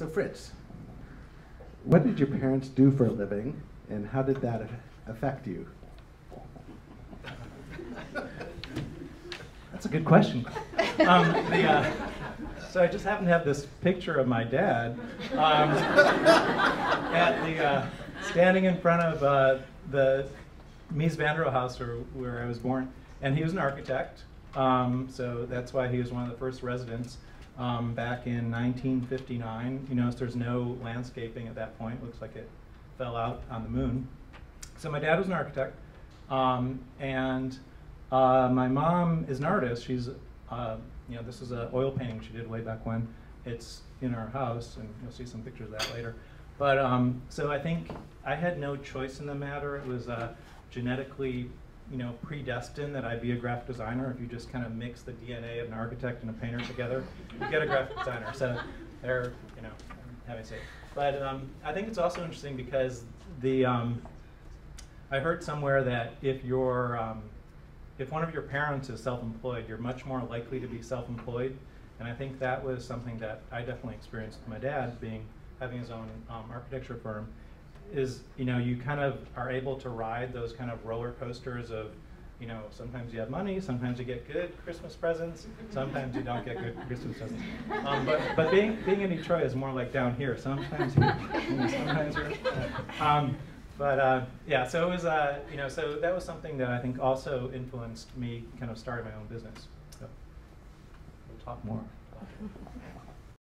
So Fritz, what did your parents do for a living, and how did that affect you? That's a good question. So I just happen to have this picture of my dad standing in front of the Mies van der Rohe house where I was born, and he was an architect. So that's why he was one of the first residents back in 1959. You notice there's no landscaping at that point. Looks like it fell out on the moon. So my dad was an architect, and my mom is an artist. She's, this is an oil painting she did way back when. It's in our house, and you'll see some pictures of that later. But so I think I had no choice in the matter. It was genetically, predestined that I'd be a graphic designer. If you just kind of mix the DNA of an architect and a painter together, you get a graphic designer. So they're, how do I say it? But I think it's also interesting because I heard somewhere that if one of your parents is self-employed, you're much more likely to be self-employed. And I think that was something that I definitely experienced with my dad, having his own architecture firm, is, you kind of are able to ride those kind of roller coasters of, sometimes you have money, sometimes you get good Christmas presents, sometimes you don't get good Christmas presents. But being in Detroit is more like down here. Sometimes sometimes you're, yeah, so it was, so that was something that I think also influenced me kind of starting my own business. So we'll talk more.